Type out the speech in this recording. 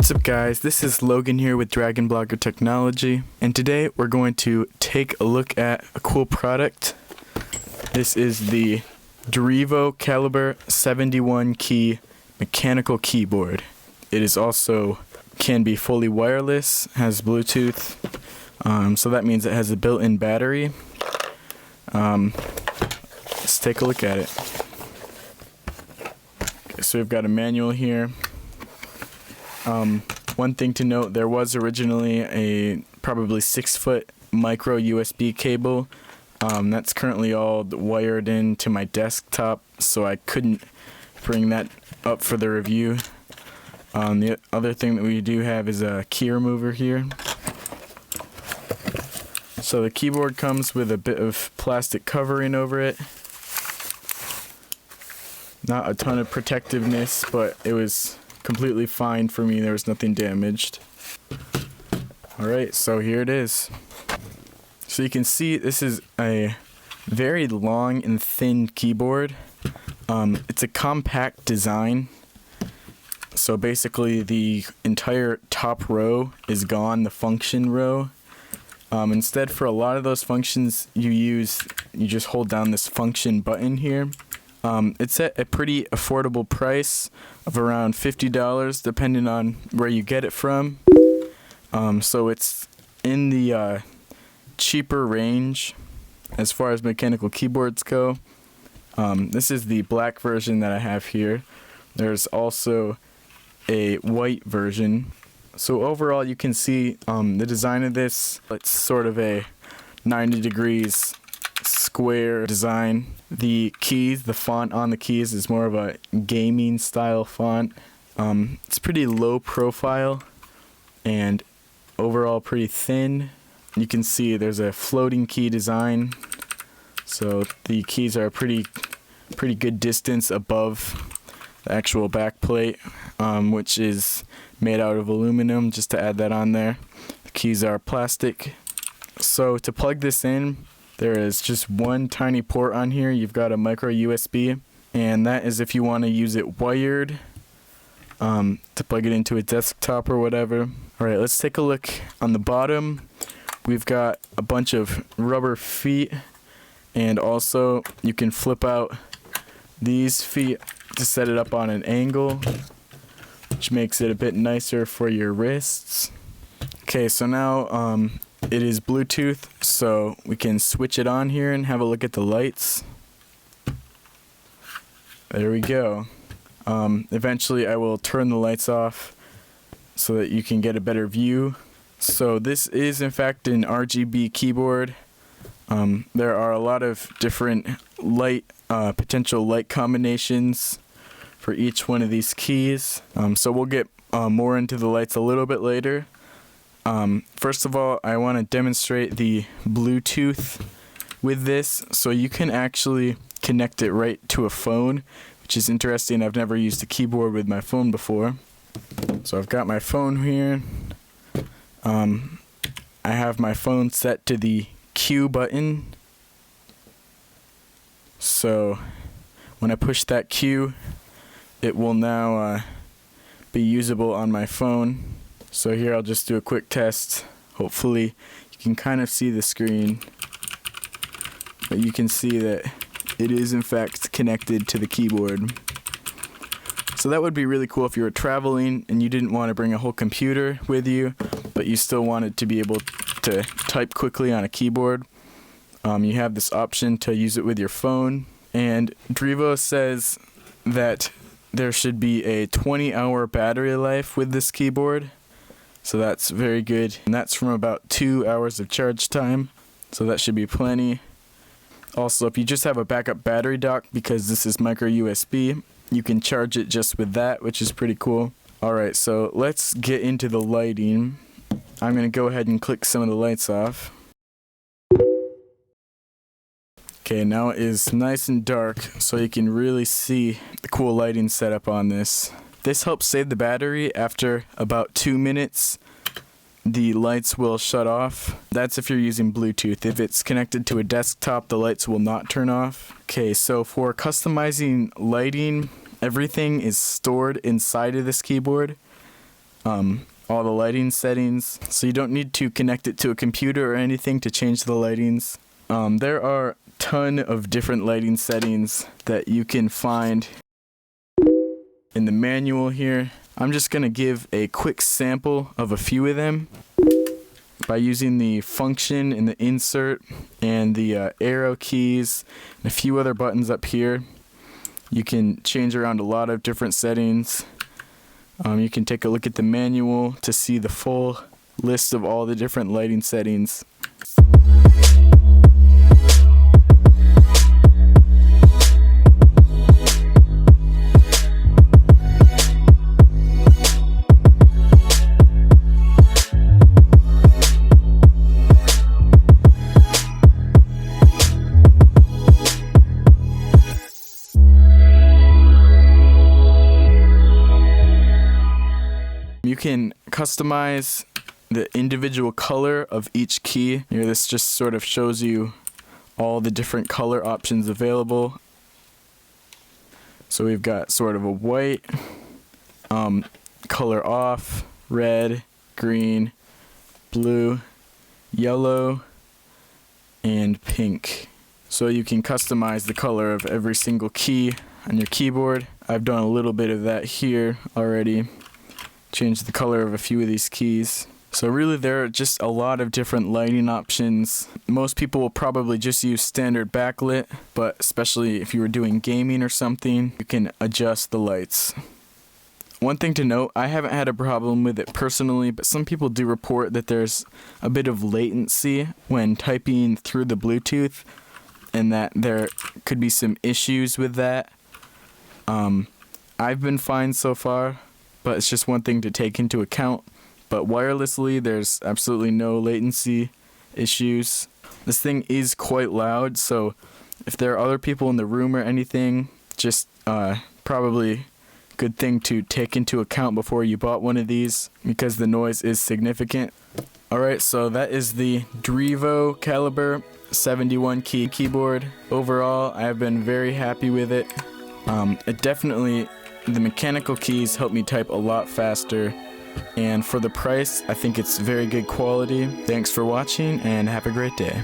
What's up guys, this is Logan here with Dragon Blogger Technology, and today we're going to take a look at a cool product. This is the Drevo Calibur 71 key mechanical keyboard. It is also can be fully wireless, has Bluetooth, so that means it has a built-in battery. Let's take a look at it. Okay, so we've got a manual here. One thing to note, there was originally a probably 6-foot micro USB cable. That's currently all wired into my desktop, so I couldn't bring that up for the review. The other thing that we do have is a key remover here. So the keyboard comes with a bit of plastic covering over it. Not a ton of protectiveness, but it was completely fine for me. There was nothing damaged. Alright, so here it is. So you can see this is a very long and thin keyboard. It's a compact design. So basically the entire top row is gone, the function row. Instead, for a lot of those functions you just hold down this function button here. It's at a pretty affordable price of around $50 depending on where you get it from. So it's in the cheaper range as far as mechanical keyboards go. This is the black version that I have here. There's also a white version. So overall you can see the design of this. It's sort of a 90 degrees square design. The keys, the font on the keys is more of a gaming style font. It's pretty low profile and overall pretty thin. You can see there's a floating key design, so the keys are a pretty good distance above the actual back plate, which is made out of aluminum, just to add that on there. The keys are plastic. So to plug this in, there is just one tiny port on here. You've got a micro USB, and that is if you want to use it wired, to plug it into a desktop or whatever. Alright, let's take a look on the bottom. We've got a bunch of rubber feet, and also you can flip out these feet to set it up on an angle, which makes it a bit nicer for your wrists. Okay, so now it is Bluetooth, so we can switch it on here and have a look at the lights. There we go. Eventually I will turn the lights off so that you can get a better view. So this is in fact an RGB keyboard. There are a lot of different potential light combinations for each one of these keys. So we'll get more into the lights a little bit later. First of all, I want to demonstrate the Bluetooth with this. So you can actually connect it right to a phone, which is interesting. I've never used a keyboard with my phone before. So I've got my phone here. I have my phone set to the Q button. So when I push that Q, it will now be usable on my phone. So here I'll just do a quick test. Hopefully you can kind of see the screen, but you can see that it is in fact connected to the keyboard. So that would be really cool if you were traveling and you didn't want to bring a whole computer with you, but you still wanted to be able to type quickly on a keyboard. You have this option to use it with your phone, and Drevo says that there should be a 20-hour battery life with this keyboard. So that's very good, and that's from about 2 hours of charge time, so that should be plenty. Also, if you just have a backup battery dock, because this is micro USB, you can charge it just with that, which is pretty cool. Alright, so let's get into the lighting. I'm going to go ahead and click some of the lights off. Okay, now it is nice and dark, so you can really see the cool lighting setup on this. This helps save the battery. After about 2 minutes, the lights will shut off. That's if you're using Bluetooth. If it's connected to a desktop, the lights will not turn off. Okay, so for customizing lighting, everything is stored inside of this keyboard. all the lighting settings, so you don't need to connect it to a computer or anything to change the lightings. There are a ton of different lighting settings that you can find in the manual here. I'm just going to give a quick sample of a few of them. By using the function in the insert and the arrow keys and a few other buttons up here, you can change around a lot of different settings. You can take a look at the manual to see the full list of all the different lighting settings. You can customize the individual color of each key. Here, this just sort of shows you all the different color options available. So we've got sort of a white, color off, red, green, blue, yellow, and pink. So you can customize the color of every single key on your keyboard. I've done a little bit of that here already. Change the color of a few of these keys. So really there are just a lot of different lighting options. Most people will probably just use standard backlit, but especially if you were doing gaming or something, you can adjust the lights. One thing to note, I haven't had a problem with it personally, but some people do report that there's a bit of latency when typing through the Bluetooth, and that there could be some issues with that. I've been fine so far, but it's just one thing to take into account. But wirelessly, there's absolutely no latency issues. This thing is quite loud, so if there are other people in the room or anything, just probably good thing to take into account before you bought one of these, because the noise is significant. Alright, so that is the Drevo Calibur 71 key keyboard. Overall, I have been very happy with it. The mechanical keys help me type a lot faster, and for the price, I think it's very good quality. Thanks for watching, and have a great day.